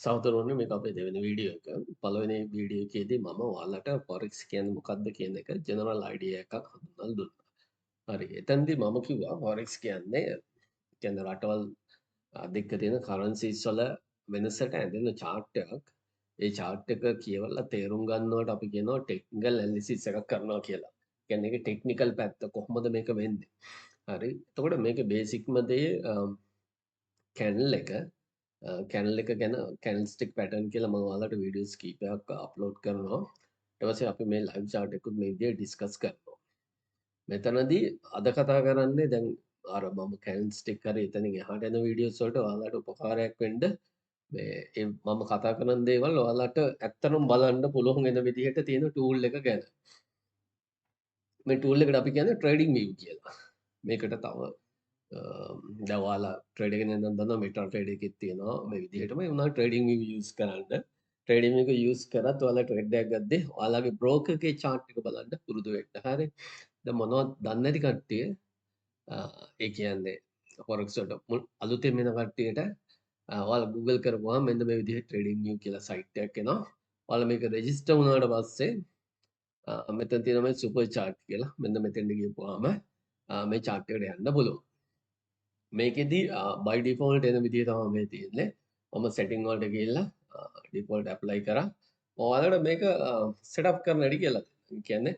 සහෝදරවරුනි මේක අපේ දෙවෙනි වීඩියෝ එක. පළවෙනි වීඩියෝ එකේදී මම ඔයාලට ෆොරෙක්ස් කියන්නේ මොකක්ද කියන එක ජෙනරල් අයිඩියා එකක් හඳුන්වලා දුන්නා. හරි. එතනදී මම කිව්වා ෆොරෙක්ස් කියන්නේ රටවල් දෙක තියෙන කරන්සිස් වල වෙනසට ඇඳෙන chart එකක්. ඒ chart එක කියවලා තේරුම් ගන්නවට අපි කියනවා ටෙක්නිකල් ඇනලිසිස් එකක් කරනවා කියලා. කියන්නේ ඒකේ ටෙක්නිකල් පැත්ත කොහොමද මේක වෙන්නේ. හරි. එතකොට මේකේ බේසික්ම දේ කැනල් එක කැනල් එක ගැන කැනල්ස්ටික් පැටර්න් කියලා මම ඔයාලට වීඩියෝස් කීපයක් අප්ලෝඩ් කරනවා. ඊට පස්සේ අපි මේ ලයිව් chart එකකුත් මේ විදිහට ඩිස්කස් කරනවා. මෙතනදී අද කතා කරන්නේ දැන් අර මම කැනල්ස්ටික් හරි එතනින් එහාට යන වීඩියෝස් වලට ඔයාලට උපකාරයක් වෙන්න මම කතා කරන දේවල් ඔයාලට ඇත්තටම බලන්න පුළුවන් වෙන විදිහට තියෙන ටූල් එක ගැන. මේ ටූල් එකට අපි කියන්නේ ට්‍රේඩින් view කියලා. මේකට තව දැන් ඔයාලා ට්‍රේඩ් එක නම් දන්නවා මෙටා ට්‍රේඩ් එකෙත් තියෙනවා මේ විදිහටම ඒ වුණා ට්‍රේඩින් view යූස් කරන්න. ට්‍රේඩින් view එක යූස් කරත් ඔයාලා ට්‍රේඩ් එකක් ගද්දී ඔයාලගේ බ්‍රෝකර් ගේ chart එක බලන්න පුරුදු වෙන්න. හරි. දැන් මොනවද දන්නේ නැති කට්ටිය ඒ කියන්නේ forex වලට අලුතෙන් එන කට්ටියට ඔයාලා Google කරපුවාම මෙන්න මේ විදිහට ට්‍රේඩින් view කියලා සයිට් එකක් එනවා. ඔයාලා මේක රෙජිස්ටර් වුණාට පස්සේ මෙතන තියෙනවා මේ සුපර් chart කියලා. මෙන්න මෙතෙන්ට ගියපුවාම මේ chart එකට යන්න පුළුවන්. මේකෙදි බයි ඩිෆෝල්ට් එන විදිහ තමයි මේ තියෙන්නේ. මම සෙටින් වලට ගිහිල්ලා ඩිෆෝල්ට් ඇප්ලයි කරා. ඔයාලට මේක සෙටප් කරන්න හැටි කියලා දෙනවා. ඒ කියන්නේ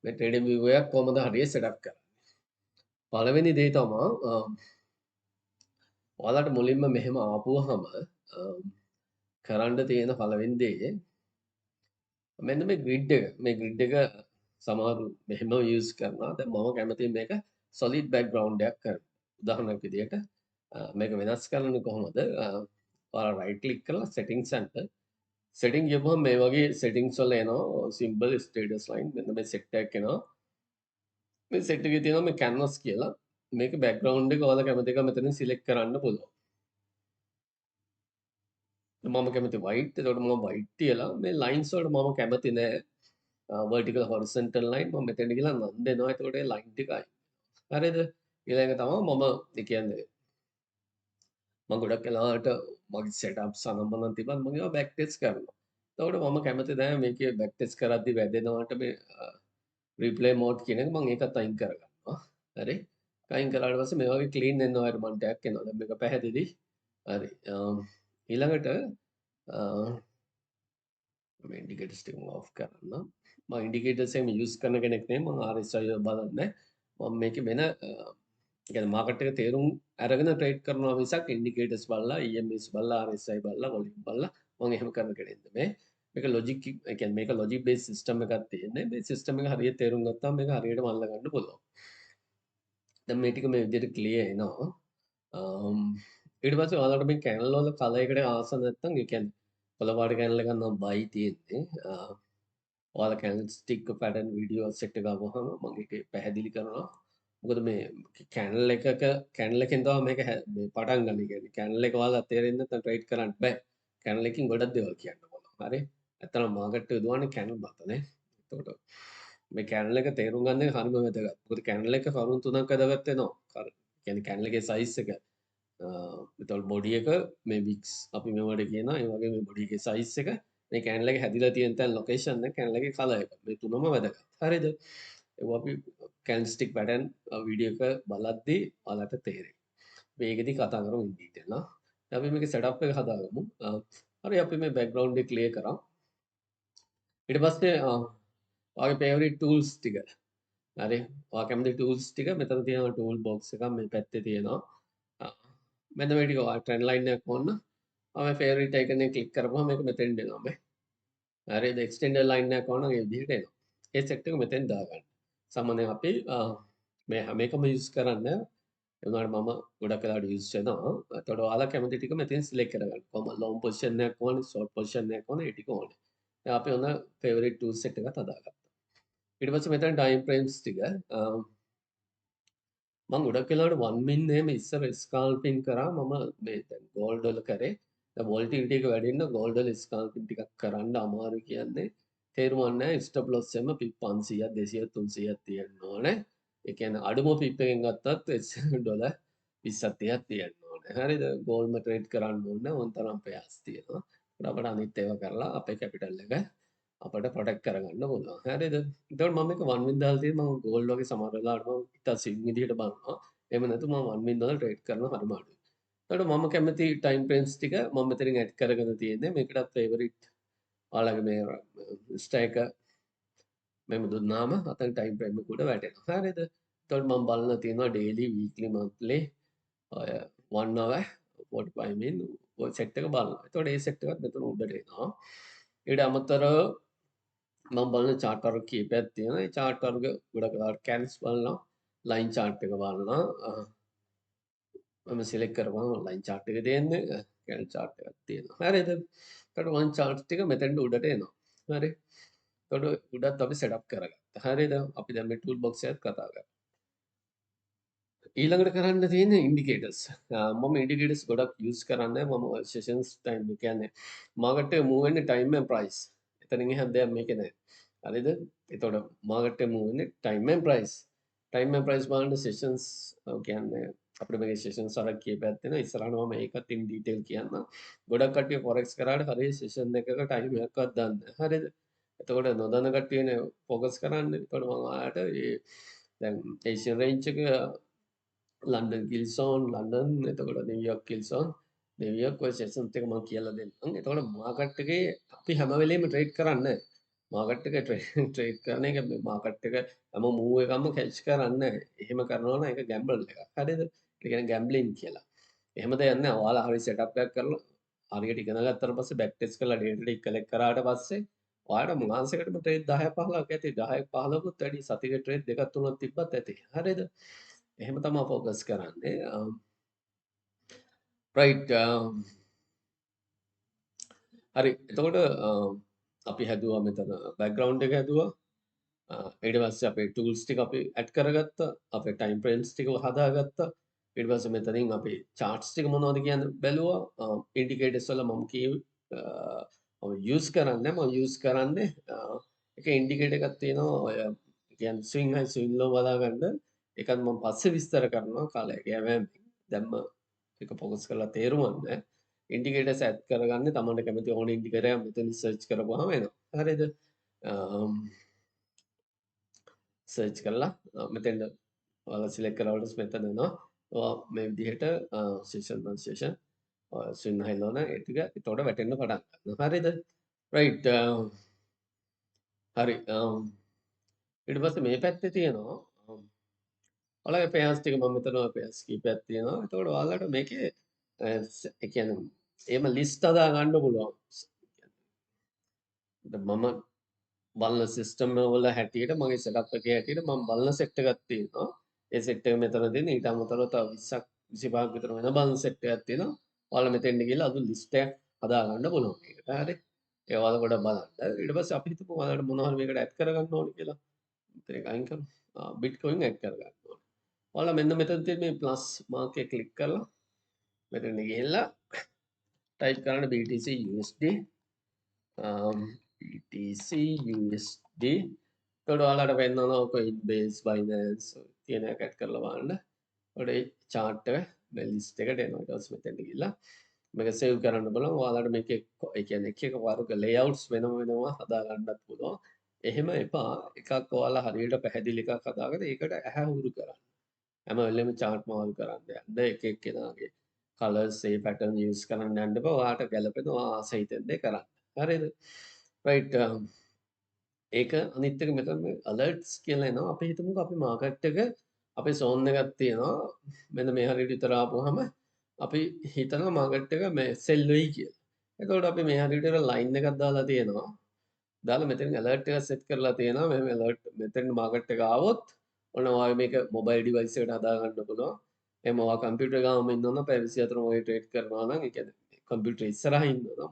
මේ ට්‍රේඩින් view එක කොහොමද හරියට සෙටප් කරන්නේ. පළවෙනි දේ තමයි ඔයාලට මුලින්ම මෙහෙම ආපුවහම කරන්න තියෙන පළවෙනි දේ මෙන්න මේ ග්‍රිඩ් එක. මේ ග්‍රිඩ් එක සමහරු මෙහෙම යූස් කරනවා. දැන් මම කැමති මේක solid background එකක් කරන්න. උදාහරණයක් විදිහට මේක වෙනස් කරන්නේ කොහොමද? ඔයාලා right click කරලා settings යන්න. setting ගියපුවම මේ වගේ settings වල එනවා symbol status line මෙන්න මේ set එකක් එනවා. මේ set එකේ තියෙනවා මේ canvas කියලා. මේක background එක ඔයාලා කැමති එක මෙතනින් select කරන්න පුළුවන්. මම කැමති white. එතකොට මම white තියලා මේ lines වලට මම කැමති නෑ. vertical horizontal line මම මෙතනට ගිහලා නම් දෙනවා. එතකොට ඒ line ටිකයි. හරිද? ඊළඟ තමයි මම ඒ කියන්නේ මම ගොඩක් වෙලාවට මගේ setups අනම්මනම් තිබ්බත් මම ඒවා back test කරනවා. එතකොට මම කැමති නෑ මේකේ back test කරද්දි වැදෙනවට මේ replay mode කියන එක මම ඒකත් අයින් කරගන්නවා. හරි? අයින් කරාට පස්සේ මේ වගේ clean environment එකක් එනවා. දැන් මේක පැහැදිලි. හරි. ඊළඟට මම ඉන්ඩිකේටර්ස් ටික ඔෆ් කරන්න. මම ඉන්ඩිකේටර්ස් එහෙම යූස් කරන කෙනෙක් නෙමෙයි. මම RSI බලන්නේ. මම මේකේ වෙන කියන්නේ මාකට් එක තේරුම් අරගෙන ට්‍රේඩ් කරනවා මිසක් ඉන්ඩිකේටර්ස් බලලා EMS බලලා RSI බලලා වොලියුම් බලලා මම එහෙම කරන කෙනෙක් නෙමෙයි. මේක ලොජික් ඒ කියන්නේ මේක ලොජික් බේස් සිස්ටම් එකක් තියෙන්නේ. මේ සිස්ටම් එක හරියට තේරුම් ගත්තාම මේක හරියටම අල්ල ගන්න පුළුවන්. දැන් මේ ටික මේ විදිහට ක්ලියර් එනවා. ඊට පස්සේ ඔයාලට මේ කැනල් වල කලර් එකට ආස නැත්නම් ඒ කියන්නේ කොළ පාට කැනල් එකක් නම් බයි තියෙන්නේ. ඔයාලා කැනල්ස්ටික් පැටර්න් වීඩියෝ සෙට් එක ආවම මම ඒක පැහැදිලි කරනවා. මොකද මේ කැනල් එකක කැනල් එකෙන් තමයි මේක මේ පටන් ගන්න. කියන්නේ කැනල් එක ඔයාලා තේරෙන්නේ නැත්නම් ට්‍රේඩ් කරන්න බෑ. කැනල් එකකින් ගොඩක් දේවල් කියන්න පුළුවන්. හරි? ඇත්තටම මාකට් එක දුවන්නේ කැනල් මතනේ. එතකොට මේ කැනල් එක තේරුම් ගන්න එක හරිම වැදගත්. මොකද කැනල් එක කරුණු තුනක් වැදගත් වෙනවා. කියන්නේ කැනල් එකේ සයිස් එක එතකොට බොඩි එක මේ වික්ස් අපි මේවට කියනවා. ඒ වගේ මේ බොඩි එකේ සයිස් එක මේ කැනල් එක හැදිලා තියෙන තැන් ලොකේෂන් එක කැනල් එකේ කලර් එක. මේ තුනම වැදගත්. හරිද? ඒවා අපි කැන්ඩල්ස්ටික් පැටර්න් වීඩියෝ එක බලද්දී ඔයාලට තේරෙයි. මේකෙදි කතා කරමු ඉන් ඩීටේල් නා. දැන් අපි මේකේ සෙටප් එක හදාගමු. හරි අපි මේ බෑග්ග්‍රවුන්ඩ් එක ක්ලියර් කරා. ඊට පස්සේ ඔයාගේ ෆේවරිට් ටූල්ස් ටික. හරි. ඔයා කැමති ටූල්ස් ටික මෙතන තියෙනවා ටූල් බොක්ස් එකක් මේ පැත්තේ තියෙනවා. මෙන්න මේ ටික ඔයා ට්‍රෙන්ඩ් ලයින් එකක් ඕන. මම ෆේවරිට් එකනේ ක්ලික් කරපුවම මේක මෙතෙන්ට එනවා මේ. හරිද? එක්ස්ටෙන්ඩර් ලයින් එකක් ඕන නම් ඒ විදිහට එනවා. ඒ සෙට් එක මෙතෙන් දාගන්න. සාමාන්‍යයෙන් අපි මේ හැම එකම යූස් කරන්නේ ඒ වුණාට මම ගොඩක් වෙලාවට යූස් වෙනවා. එතකොට ඔයාලා කැමති ටික මෙතෙන් සිලෙක්ට් කරගන්න. කොහොම ලොන්ග් පොසිෂන් එකක් ඕනේ, ෂෝට් පොසිෂන් එකක් ඕනේ, ඒ ටික ඕනේ. දැන් අපි ඔන්න ෆේවරිට් ටූල් සෙට් එකක් හදාගත්තා. ඊට පස්සේ මෙතන ටයිම් ෆ්‍රේම්ස් ටික මම ගොඩක් වෙලාවට 1 min එහෙම ඉස්සර ස්කාල්පින් කරා මම මේ දැන් ගෝල්ඩ් වල කරේ. දැන් වොලටිලිටි එක වැඩි වෙන ගෝල්ඩ් වල ස්කාල්පින් ටිකක් කරන්න අමාරුයි කියන්නේ තේරුම් නැහැ. ස්ටොප් ලොස් එම පිප් 500ක් 200ක් 300ක් තියෙන්න ඕනේ. ඒ කියන්නේ අඩුම පිප් එකෙන් ගත්තත් ඩොලර් 20ක් 30ක් තියෙන්න ඕනේ. හරිද? ගෝල්ඩ්ම ට්‍රේඩ් කරන්න ඕන ඕන තරම් ප්‍රයාස තියෙනවා. අපිට අනිත් ඒවා කරලා අපේ කැපිටල් එක අපිට ප්‍රොටෙක්ට් කරගන්න පුළුවන්. හරිද? එතකොට මම මේක 1 win දාලා තියෙන්නේ මම ගෝල්ඩ් වගේ සමහර වෙලාවට මම ඉතින් සිම් විදිහට බලනවා. එහෙම නැතු මම 1 win වල ට්‍රේඩ් කරනවා හරිම අඩුයි. එතකොට මම කැමති ටයිම් ෆ්‍රේම්ස් ටික මම මෙතනින් ඇඩ් කරගෙන තියෙන්නේ. මේකටත් ෆේවරිට් ඔයාලගේ මේ ස්ටේක මෙහෙම දුන්නාම අතන ටයිම් ෆ්‍රේම් එක උඩ වැටෙනවා. හරිද? එතකොට මම බලන තියෙනවා ඩේලි, වීක්ලි, මන්ත්ලි ඔය 1 hour 45 min ඔය සෙට් එක බලනවා. එතකොට ඒ සෙට් එකත් මෙතන උඩට එනවා. ඊට අමතරව මම බලන chart වර්ග කීපයක් තියෙනවා. ඒ chart වර්ග ගොඩක් වෙලාවට candles බලනවා. line chart එක බලනවා. මම select කරපුවම line chart එක තියෙන්නේ. candle chart එකක් තියෙනවා. හරිද? එතකොට one chart ටික මෙතෙන්ට උඩට එනවා. හරි. එතකොට උඩත් අපි setup කරගත්තා. හරිද? අපි දැන් මේ tool box එකත් කතා කරා. ඊළඟට කරන්න තියෙන ඉන්ඩිකේටර්ස්. මම ඉන්ඩිකේටර්ස් ගොඩක් යූස් කරන්නේ මම සෙෂන්ස් ටයිම් කියන්නේ මාකට් එක මූව් වෙන්නේ ටයිම් ඇන්ඩ් ප්‍රයිස්. එතනින් එහා දෙයක් මේකේ නැහැ. හරිද? එතකොට මාකට් එක මූව් වෙන්නේ time and price. Time and price බලන්න සෙෂන්ස් කියන්නේ අපිට මේකේ සෙෂන්ස් වල කීපයක් තියෙනවා. ඉස්සරහට මම ඒකත් ඉන් ඩීටේල් කියන්නම්. ගොඩක් කට්ටිය forex කරාට හරිය සෙෂන් එකක ටයිම් එකක්වත් දන්නේ නැහැ. හරිද? එතකොට නොදන්න කට්ටියනේ ફોකස් කරන්නේ. එතකොට මම ආයට ඒ දැන් ඒෂියන් රේන්ජ් එක ලන්ඩන් කිල්සෝන් ලන්ඩන් එතකොට නිවියෝක් කිල්සෝන් නිවියෝක් ඔය සෙෂන්ස් ටික මම කියලා දෙන්නම්. එතකොට මාකට් එකේ අපි හැම වෙලෙම ට්‍රේඩ් කරන්නේ නැහැ. මාකට් එක ට්‍රේඩ් කරන එක මාකට් එක හැම මූව් එකක්ම කැච් කරන්නේ නැහැ. එහෙම කරනවා නම් ඒක ගැම්බල් එකක්. හරිද? ඒ කියන්නේ ගැම්බලින් කියලා. එහෙම දෙයක් නැහැ. ඔයාලා හරි සෙටප් එකක් කරලා හරියට ඉගෙන ගත්තට පස්සේ බෑක් ටෙස්ට් කරලා ඩේටා ටික කලෙක්ට් කරාට පස්සේ ඔයාලට මාසෙකටම ට්‍රේඩ් 10 15ක් ඇති 10ක් 15කුත් වැඩි සතියක ට්‍රේඩ් දෙකක් තුනක් තිබ්බත් ඇති. හරිද? එහෙම තමයි ෆෝකස් කරන්නේ. රයිට් හරි. එතකොට අපි හැදුවා මෙතන බෑග්ග්‍රවුන්ඩ් එක හැදුවා. ඊට පස්සේ අපේ ටූල්ස් ටික අපි ඇඩ් කරගත්තා. අපේ ටයිම් ෆ්‍රේම්ස් ටික හදාගත්තා. ඊට පස්සේ මෙතනින් අපි charts ටික මොනවද කියන්නේ බැලුවා. ඉන්ඩිකේටර්ස් වල මම මම යූස් කරන්නේ එක ඉන්ඩිකේටර් එකක් තියෙනවා. ඔය කියන්නේ ස්විං හයි ස්විං ලෝ බලාගන්න. ඒකත් මම පස්සේ විස්තර කරනවා කාලයක් යෑමෙන්. දැම්ම ඒක ફોකස් කරලා තේරුම් ගන්න. ඉන්ඩිකේටර්ස් ඇඩ් කරගන්න තමන්ට කැමති ඕන ඉන්ඩිකේටර් එකක් මෙතන සර්ච් කරපුවාම එනවා. හරිද? සර්ච් කරලා මෙතෙන්ට ඔයාලා සිලෙක්ට් කරවලට මෙතන එනවා. ඔයා මේ විදිහට සෙෂන් වන් සෙෂන් ස්වින් හයි ලෝ න ඒ ටික එතකොට වැටෙන්න පටන් ගන්නවා. හරිද? රයිට් හරි. ඊට පස්සේ මේ පැත්තේ තියෙනවා ඔයාලගේ පෙයර්ස් ටික මම මෙතන පෙයර්ස් කීපයක් තියෙනවා. එතකොට ඔයාලට මේකේ ඒ කියන්නේ එහෙම ලිස්ට් හදා ගන්න පුළුවන්. මම බලන සිස්ටම් වල හැටියට මගේ සෙටප් එකේ හැටියට මම බලන සෙට් එකක් තියෙනවා. ඒ සෙට් එක මෙතන තියෙන ඊට අමතරව තව 20ක් 25ක් විතර වෙන බලන සෙට් එකක් තියෙනවා. ඔයාලා මෙතෙන්ට ගිහලා අද ලිස්ට් එකක් හදා ගන්න පුළුවන් මේකට. හරි. ඒ ඔයාලා ගොඩක් බලන්න. ඊට පස්සේ අපි හිතමු ඔයාලට මොනවා හරි මේකට ඇඩ් කරගන්න ඕනේ කියලා. මෙතන එක අයින් කරමු. බිට්කොයින් ඇඩ් කරගන්න ඕනේ. ඔයාලා මෙන්න මෙතන තියෙන මේ ප්ලස් මාක් එක ක්ලික් කරලා මෙතන ගිහිල්ලා ටයිප් කරන්න BTC USD BTC USD එතකොට ඔයාලට පෙන්නනවා Coinbase Binance තියෙන එක ඇඩ් කරලා බලන්න. එතකොට ඒ chart එක මේ list එකට එනවා. ඊට පස්සේ මෙතෙන්ට ගිහලා මේක save කරන්න බලන්න. ඔයාලට මේකේ ඒ කියන්නේ එක එක වර්ග layouts වෙනම වෙනම හදා ගන්නත් පුළුවන්. එහෙම එපා. එකක් ඔයාලා හරියට පැහැදිලි එකක් හදාගෙන ඒකට ඇහැ හුරු කරන්න. හැම වෙලෙම chart මාරු කරන්න යන්න. එක එක කෙනාගේ colors ඒ pattern use කරන්න යන්න එපා. ඔයාලට ගැළපෙන ඔයා ආස හිතෙන දේ කරන්න. හරිද? right ඒක අනිත් එක මෙතන මේ alerts කියලා එනවා. අපි හිතමුකෝ අපි මාකට් එක අපේ zone එකක් තියෙනවා. මෙන්න මේ හරියට විතර ආපුවාම අපි හිතනවා මාකට් එක මේ sell වෙයි කියලා. එතකොට අපි මේ හරියට line එකක් දාලා තියෙනවා. දාලා මෙතන alert එක set කරලා තියෙනවා. මේ alert මෙතන මාකට් එක ආවොත් ඔන්න ඔයාලා මේක mobile device එකට හදා ගන්න පුළුවන්. එහෙම ඔයා කම්පියුටර් ගාම ඉන්නවනම් පැය 24ම ඔය ට්‍රේඩ් කරනවා නම් ඒ කියන්නේ කම්පියුටර් ඉස්සරහින් ඉන්නවා.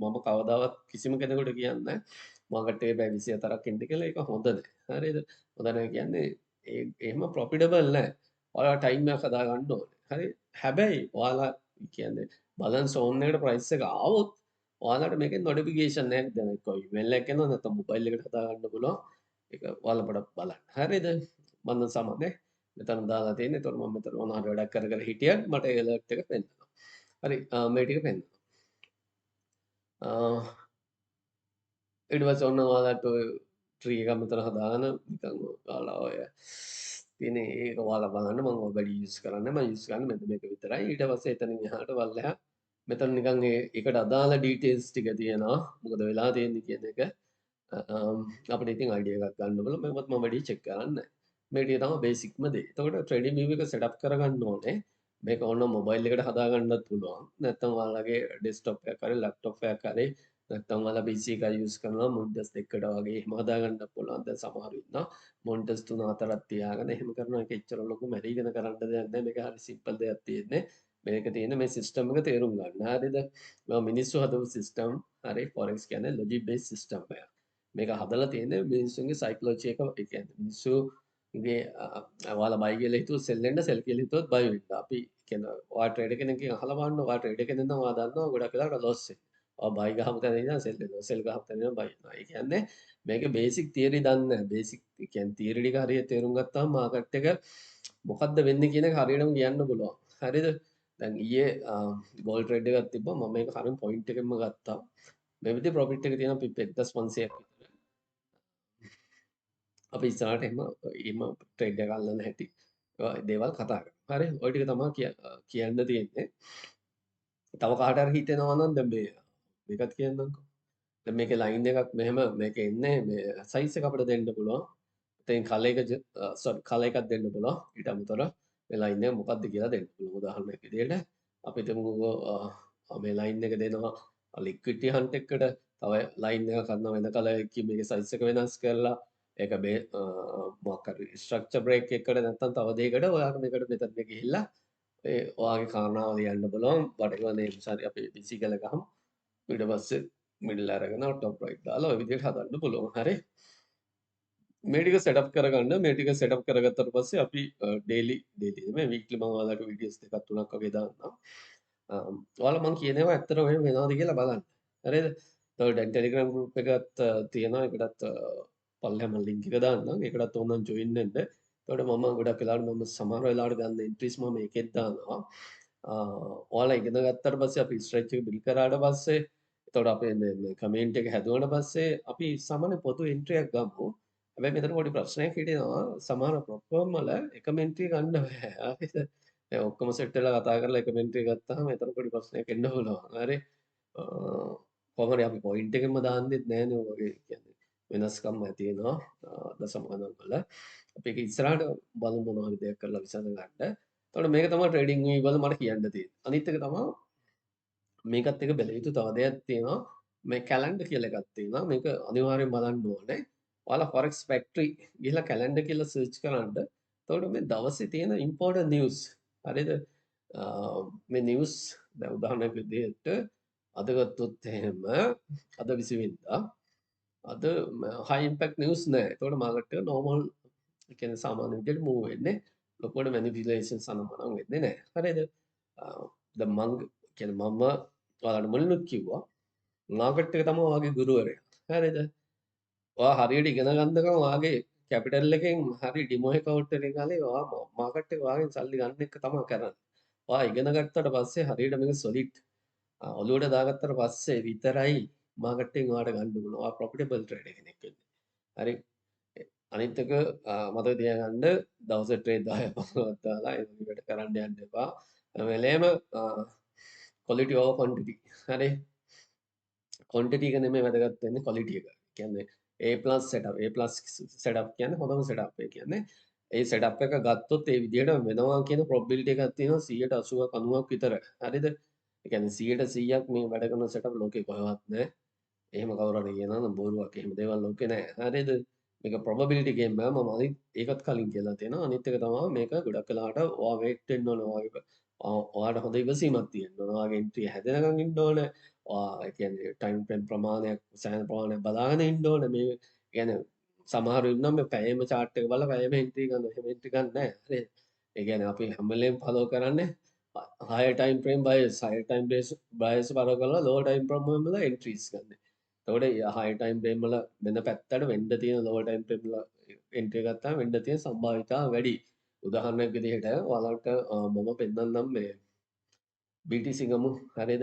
මම කවදාවත් කිසිම කෙනෙකුට කියන්නේ නැහැ. මාකට් එකේ පැය 24ක් ඉන්න කියලා. ඒක හොඳ නෑ. හරිද? හොඳ නෑ කියන්නේ එහෙම ප්‍රොෆිටබල් නෑ. ඔයාලා ටයිම් එකක් හදා ගන්න ඕනේ. හරි? හැබැයි ඔයාලා කියන්නේ බලන් සෝන් එකට ප්‍රයිස් එක ආවොත් ඔයාලට මේකෙන් නොටිෆිකේෂන් එකක් දැන් එක්ක ඊමේල් එකක් එනවා නැත්නම් මොබයිල් එකට හදා ගන්න පුළුවන්. ඒක ඔයාලා පොඩක් බලන්න. හරිද? මම සමහරනේ මෙතන දාලා තියෙන්නේ. ඒතකොට මම මෙතන මොනවා හරි වැඩක් කර කර හිටියත් මට ඒ alert එක පෙන්නනවා. හරි මේ ටික පෙන්නනවා. ඊට පස්සේ ඔන්න ඔයාලට ඔය ට්‍රී එකක් මෙතන හදාගෙන නිකන් ඔයාලා ඔය තියෙන ඒක ඔයාලා බලන්න මම ඔය වැඩි යූස් කරන්නේ මම යූස් කරන්නේ මෙතන මේක විතරයි ඊට පස්සේ එතනින් එහාට බලලා මෙතන නිකන් ඒකට අදාළ ඩීටේල්ස් ටික තියෙනවා මොකද වෙලා තියෙන්නේ කියන එක අපිට ඉතින් අයිඩියා එකක් ගන්න බල මේවත් මම වැඩි චෙක් කරන්නේ මේ ටික තමයි බේසික්ම දේ. එතකොට ට්‍රේඩින් view එක සෙටප් කරගන්න ඕනේ. මේක ඕන මොබයිල් එකට හදාගන්නත් පුළුවන්. නැත්නම් ඔයාලගේ ඩෙස්ක්ටොප් එකක් හරි ලැප්ටොප් එකක් හරි නැත්නම් ඔයාලා PC එකක් යූස් කරනවා මොනිටර්ස් දෙකකට වගේ එහෙම හදාගන්න පුළුවන්. දැන් සමහරු ඉන්නවා මොනිටර්ස් 3-4ක් තියාගෙන එහෙම කරනවා. ඒක එච්චර ලොකු මැරිගෙන කරන්න දෙයක් නැහැ. මේක හරි සිම්පල් දෙයක් තියෙන්නේ. මේක තියෙන්නේ මේ සිස්ටම් එක තේරුම් ගන්න. හරිද? මිනිස්සු හදපු සිස්ටම් හරි ෆොරෙක්ස් කියන්නේ ලොජික් බේස් සිස්ටම් එකක්. මේක හදලා තියෙන්නේ මිනිස්සුන්ගේ සයිකොලොජි එක ඒ කියන්නේ මිනිස්සුගේ ඔයාලා බයි කියලා හිතුවොත් සෙල් වෙන්න සෙල් කියලා හිතුවොත් බයි වෙන්න. අපි කියන ඔයා ට්‍රේඩර් කෙනෙක්ගෙන් අහලා බලන්න ඔයා ට්‍රේඩර් කෙනෙක් නම් ඔයා දන්නවා ගොඩක් වෙලාවට ලොස් වෙනවා. ඔයා බයි ගහපු තැන ඉඳන් සෙල් වෙනවා. සෙල් ගහපු තැන ඉඳන් බයි වෙනවා. ඒ කියන්නේ මේකේ බේසික් තියරි දන්නේ නැහැ. බේසික් ඒ කියන්නේ තියරි ටික හරියට තේරුම් ගත්තාම මාකට් එක මොකද්ද වෙන්නේ කියන එක හරියටම කියන්න පුළුවන්. හරිද? දැන් ඊයේ ගෝල්ඩ් ට්‍රේඩ් එකක් තිබ්බා. මම මේක හරියම පොයින්ට් එකෙන්ම ගත්තා. මේ විදිහේ ප්‍රොෆිට් එක තියෙනවා පිප් 1500ක් විතර. අපි ඉස්සරහට එහෙම ට්‍රේඩ් එක අල්ලන්න හැටි දේවල් කතා කරමු. හරි? ওই ටික තමයි කියන්න තියෙන්නේ. තව කාට හරි හිතෙනවා නම් දැන් මේකත් කියන්නම්කෝ. දැන් මේකේ ලයින් එකක් මෙහෙම මේකේ එන්නේ මේ සයිස් එක අපිට දෙන්න පුළුවන්. එතෙන් කලර් එක සෝරි කලර් එකක් දෙන්න පුළුවන්. ඊට අමතරව මේ ලයින් එක මොකක්ද කියලා දෙන්න පුළුවන්. උදාහරණයක් විදිහට අපි හිතමුකෝ මේ ලයින් එක දෙනවා ලික්විඩිටි හන්ට් එකකට තව ලයින් එකක් කරනවා වෙන කලර් එකකින් මේකේ සයිස් එක වෙනස් කරලා ඒක මොකක් හරි ස්ට්‍රක්චර් බ්‍රේක් එකකට නැත්නම් තව දෙයකට ඔයාලා මේකට මෙතන ගිහිල්ලා ඒ ඔයාගේ කාරණාව ලියන්න බලන්න whatever names හරි අපි PC කියලා ගහමු ඊට පස්සේ මිඩල් අරගෙන top right දාලා ඔය විදිහට හදන්න පුළුවන් හරි මේ ටික සෙටප් කරගන්න මේ ටික සෙටප් කරගත්තට පස්සේ අපි ඩේලි නෙමෙයි වීක්ලි මම ඔයාලට වීඩියෝස් දෙකක් තුනක් වගේ දාන්නම් ඔයාලා මං කියන ඒවා ඇත්තටම එහෙම වෙනවද කියලා බලන්න හරිද එතකොට දැන් ටෙලිග්‍රෑම් ගෲප් එකත් තියෙනවා ඒකටත් පල්ලෙහාම ලින්ක් එක දාන්නම් ඒකටත් ඕනනම් ජොයින් වෙන්න එතකොට මම ගොඩක් වෙලාවට මම සමහර වෙලාවට ගන්න එන්ට්‍රීස් මම ඒකෙත් දානවා ඔයාලා ඉගෙන ගත්තට පස්සේ අපි ස්ට්‍රෙච් එක බිල් කරාට පස්සේ එතකොට අපේ මේ කමෙන්ට් එක හැදුවාට පස්සේ අපි සාමාන්‍ය පොදු එන්ට්‍රි එකක් ගමු හැබැයි මෙතන පොඩි ප්‍රශ්නයක් හිටිනවා සමහර ප්‍රොප්ෆෝම් වල එකම එන්ට්‍රි ගන්න බෑ හරිද දැන් ඔක්කොම සෙට් වෙලා කතා කරලා එකම එන්ට්‍රි ගත්තාම එතන පොඩි ප්‍රශ්නයක් එන්න පුළුවන් හරි කොහොමද අපි පොයින්ට් එකෙන්ම දාන්නෙත් නෑනේ ඔය වගේ කියන්නේ වෙනස්කම් ඇති වෙනවා දශම ගණන් වල අපි ඒක ඉස්සරහට බලමු මොනවා හරි දෙයක් කරලා විසඳ ගන්න. එතකොට මේක තමයි ට්‍රේඩින් වීව් වල මට කියන්න තියෙන්නේ. අනිත් එක තමයි මේකත් එක්ක බැලිය යුතු තව දෙයක් තියෙනවා. මේ කැලෙන්ඩර් කියලා එකක් තියෙනවා. මේක අනිවාර්යෙන් බලන්න ඕනේ. ඔයාලා Forex Factory ගිහලා කැලෙන්ඩර් කියලා සර්ච් කරන්න. එතකොට මේ දවසේ තියෙන ඉම්පෝර්ටන්ට් නිවුස් හරිද? මේ නිවුස් දැන් උදාහරණයක් විදිහට අද ගත්තොත් එහෙම අද 20 වෙනිදා අද හයි ඉම්පැක්ට් නිවුස් නෑ. එතකොට මාකට් එක නෝමල් ඒ කියන්නේ සාමාන්‍ය විදිහට මූව් වෙන්නේ. ලොකුවට මැනිපියුලේෂන්ස් අනම්මනම් වෙන්නේ නෑ. හරිද? දැන් මං කියන්නේ මම ඔයාලට මුලින්ම කිව්වා මාකට් එක තමයි ඔයාගේ ගුරුවරයා. හරිද? ඔයා හරියට ඉගෙන ගන්නකම් ඔයාගේ කැපිටල් එකෙන් හරි ඩිමෝ එකවුට් එකෙන් ගාලේ ඔයා මාකට් එක ඔයාගෙන් සල්ලි ගන්න එක තමයි කරන්නේ. ඔයා ඉගෙන ගත්තට පස්සේ හරියට මේක සොලිඩ් ඔලුවට දාගත්තට පස්සේ විතරයි මාකට් එකෙන් ඔයාට ගන්න පුළුවන්. ඔයා ප්‍රොෆිටබල් ට්‍රේඩර් කෙනෙක් වෙන්න. හරි. අනිත් එක මතක තියාගන්න දවසේ ට්‍රේඩ් 10ක් 15ක් දාලා ඒ වගේ වැඩ කරන්න යන්න එපා. හැම වෙලේම quality over quantity. හරි. quantity එක නෙමෙයි වැදගත් වෙන්නේ quality එක. කියන්නේ A+ setup A+ setup කියන්නේ හොඳම setup එක කියන්නේ ඒ setup එක ගත්තොත් ඒ විදිහට වෙනවා කියන probability එකක් තියෙනවා 180ක් 90ක් විතර. හරිද? ඒ කියන්නේ 100%ක් මේ වැඩ කරන setup ලෝකේ කොහෙවත් නැහැ. එහෙම කවුරු හරි කියනවා නම් බොරුවක්. එහෙම දේවල් ලෝකේ නැහැ. හරිද? මේක probability game එක මම අනිත් ඒකත් කලින් කියලා තියෙනවා. අනිත් එක තමයි මේක ගොඩක් වෙලාවට ඔයා wait වෙන්න ඕන. ඔයාට හොඳ ඉවසීමක් තියෙන්න ඕන. ඔයාගේ entry හැදෙනකන් ඉන්න ඕන. ඔයා ඒ කියන්නේ time frame ප්‍රමාණයක් සෑහෙන ප්‍රමාණයක් බලාගෙන ඉන්න ඕන. මේ කියන්නේ සමහරු ඉන්නවා මේ පැයම chart එක බලලා පැයම entry ගන්නවා. එහෙම entry ගන්න නැහැ. හරිද? ඒ කියන්නේ අපි හැම වෙලේම follow කරන්නේ higher time frame bias higher time bias follow කරලා lower time frame වල entries ගන්න. එතකොට higher time frame වල වෙන පැත්තට වෙන්න තියෙන lower time frame වල entry ගත්තාම වෙන්න තියෙන සම්භාවිතාව වැඩි. උදාහරණයක් විදිහට ඔයාලට මම පෙන්නන්නම් මේ BTC ගමු හරිද?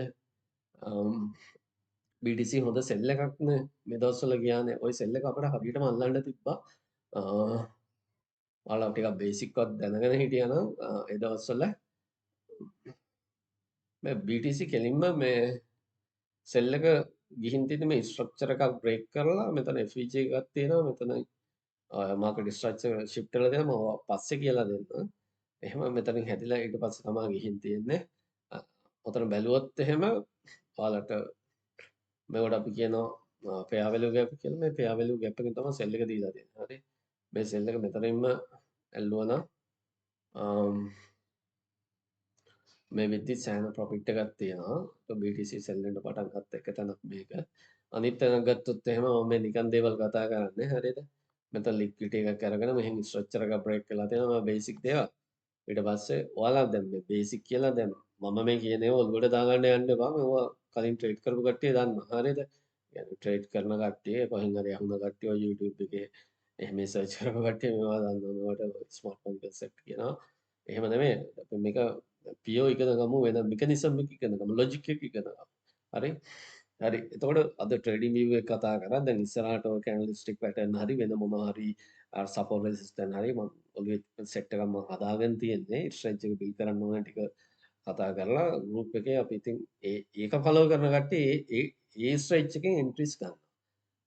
BTC හොඳ සෙල් එකක්නේ මේ දවස්වල ගියානේ. ওই සෙල් එක අපිට හරියටම අල්ලන්න තිබ්බා. අ ඔයාලා ටිකක් බේසික්වත් දැනගෙන හිටියනම් ඒ දවස්වල මේ BTC කෙලින්ම මේ සෙල් එක ගිහින් තියෙන මේ ස්ට්‍රක්චර් එකක් බ්‍රේක් කරලා මෙතන FVG එකක් තියෙනවා. මෙතන මාකට් ස්ට්‍රක්චර් ෂිෆ්ට් වෙලා තියෙනවා. මම පස්සේ කියලා දෙන්නම්. එහෙම මෙතනින් හැදිලා ඊට පස්සේ තමයි ගිහින් තියෙන්නේ. ඔතන බැලුවොත් එහෙම ඔයාලට මේවට අපි කියනවා ෆෙයා වැලියු ගැප් කියලා. මේ ෆෙයා වැලියු ගැප් එකෙන් තමයි සෙල් එක දීලා තියෙන්නේ. හරි. මේ සෙල් එක මෙතනින්ම ඇල්ලුවා නම් මේ වෙද්දි සෑහෙන ප්‍රොෆිට් එකක් තියෙනවා. BTC සෙල් වෙන්න පටන් ගත්ත එක තැනක් මේක. අනිත් තැනක් ගත්තොත් එහෙම මම මේ නිකන් දේවල් කතා කරන්නේ. හරිද? මෙතන ලික්විඩිටි එකක් අරගෙන මෙහෙන් ස්ට්‍රක්චර් එකක් බ්‍රේක් කරලා තියෙනවා. බේසික් දේවල්. ඊට පස්සේ ඔයාලා දැන් මේ බේසික් කියලා දැන් මම මේ කියන ඒවා ඔළුවට දාගන්න යන්න එපා. මේවා කලින් ට්‍රේඩ් කරපු කට්ටිය දන්නවා. හරිද? يعني ට්‍රේඩ් කරන කට්ටිය කොහෙන් හරි අහුන කට්ටිය ඔය YouTube එකේ එහෙම සර්ච් කරපු කට්ටිය මේවා දන්නවා. මේවට ස්මාර්ට් ෆෝන් කන්සෙප්ට් කියනවා. එහෙම නෙමෙයි. අපි මේක පියෝ ඉගෙන ගමු වෙන මෙකනිසම් එක ඉගෙන ගමු ලොජික් එක ඉගෙන ගමු. හරි? හරි. එතකොට අද ට්‍රේඩින් view එක කතා කරා. දැන් ඉස්සරහට ඔය කැන්ඩල්ස්ටික් පැටර්න් හරි වෙන මොනවා හරි සපෝට් රෙසිස්ටන්ට් හරි මම ඔළුවේ සෙට් එකක් මම හදාගෙන තියෙන්නේ. ස්ට්‍රෙච් එක බිල්ඩ් කරන්න ඕන ටික කතා කරලා ගෲප් එකේ අපි ඉතින් ඒක ෆලෝ කරන කට්ටිය ඒ ස්ට්‍රෙච් එකෙන් එන්ට්‍රීස් ගන්නවා.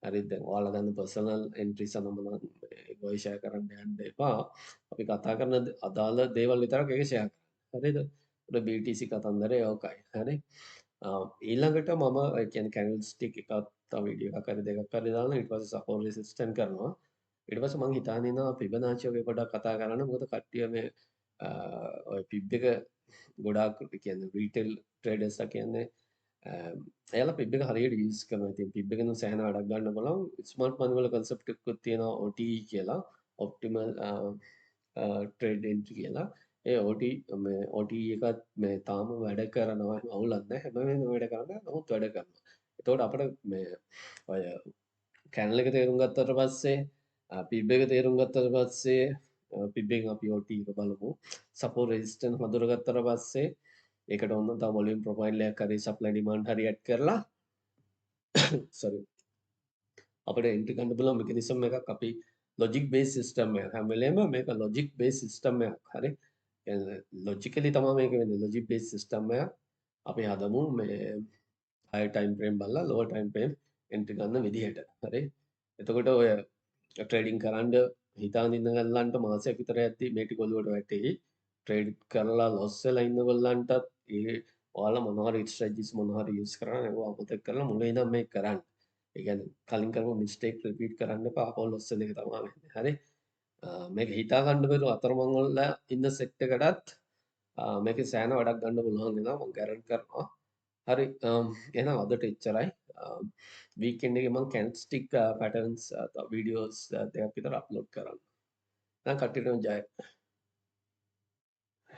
හරිද? දැන් ඔයාලා ගන්න පර්සනල් එන්ට්‍රීස් අනම නම් ඒක ෂෙයා කරන්න යන්න එපා. අපි කතා කරන අදාළ දේවල් විතරක් ඒක ෂෙයා කරන්න. හරිද? ඔය BTC කතන්දරේ ඕකයි. හරි? ඊළඟට මම ඒ කියන්නේ කැන්ඩල්ස්ටික් එකක් තව වීඩියෝ එකක් හරි දෙකක් හරි දාලා ඊට පස්සේ සපෝට් රෙසිස්ටන්ට් කරනවා. ඊට පස්සේ මං හිතාගෙන ඉන්නවා ෆිබනාචි වගේ පොඩ්ඩක් කතා කරන්න. මොකද කට්ටිය මේ ඔය පිබ් එක ගොඩාක් කියන්නේ රීටේල් ට්‍රේඩර්ස්ලා කියන්නේ එයාලා පිබ් එක හරියට යූස් කරනවා. ඉතින් පිබ් එකෙන් සෑහෙන වැඩක් ගන්න බලන් ස්මාර්ට් මනි වල concept එකකුත් තියෙනවා OTE කියලා optimal trade entry කියලා. ඒ මේ OTE එකත් මේ තාම වැඩ කරනවා. අවුලක් නැහැ. හැම වෙලේම වැඩ කරනවා. නමුත් වැඩ කරනවා. එතකොට අපිට මේ ඔය කැනල් එක තේරුම් ගත්තට පස්සේ පිබ් එක තේරුම් ගත්තට පස්සේ පිබ් එකෙන් අපි OTE එක බලමු. සපෝට් රෙසිස්ටන්ස් හඳුනගත්තට පස්සේ ඒකට ඔන්න තව වොලියුම් ප්‍රොෆයිල් එකක් හරි සප්ලයි ඩිමාන්ඩ් හරි ඇඩ් කරලා සෝරි අපිට එන්ට්‍රි ගන්න පුළුවන් මෙකනිසම් එකක් අපි ලොජික් බේස් සිස්ටම් එක හැම වෙලේම මේක ලොජික් බේස් සිස්ටම් එකක් හරි ලොජිකලි තමයි මේක වෙන්නේ ලොජික් බේස් සිස්ටම් එකක් අපි හදමු මේ හයි ටයිම් ෆ්‍රේම් බලලා ලෝවර් ටයිම් ෆ්‍රේම් එන්ට්‍රි ගන්න විදිහට හරි එතකොට ඔය ට්‍රේඩින් කරන්න හිතාගෙන ඉන්න ගල්ලන්ට මාසයක් විතර යද්දි මේ ටික ඔලුවට වැටෙයි ට්‍රේඩ් කරලා ලොස් වෙලා ඉන්න ගොල්ලන්ටත් ඒ ඔයාලා මොනවා හරි ස්ට්‍රැටජිස් මොනවා හරි යූස් කරන්න ඒවා අමතක කරලා මුලින් ඉඳන් මේක කරන්න. ඒ කියන්නේ කලින් කරපු මිස්ටේක් රිපීට් කරන්න එපා. ආපහු ලොස් වෙන එක තමයි වෙන්නේ. හරි. මේක හිතා ගන්න බැරුව අතරමං වල ඉන්න සෙට් එකටත් මේකේ සෑහෙන වැඩක් ගන්න පුළුවන් වෙනවා මම ගැරන්ටි කරනවා. හරි. එහෙනම් අදට එච්චරයි. වීකෙන්ඩ් එකේ මම කැන්ඩ්ස්ටික් පැටර්න්ස් වීඩියෝස් දෙකක් විතර අප්ලෝඩ් කරන්න. දැන් කට්ටියටම ජය.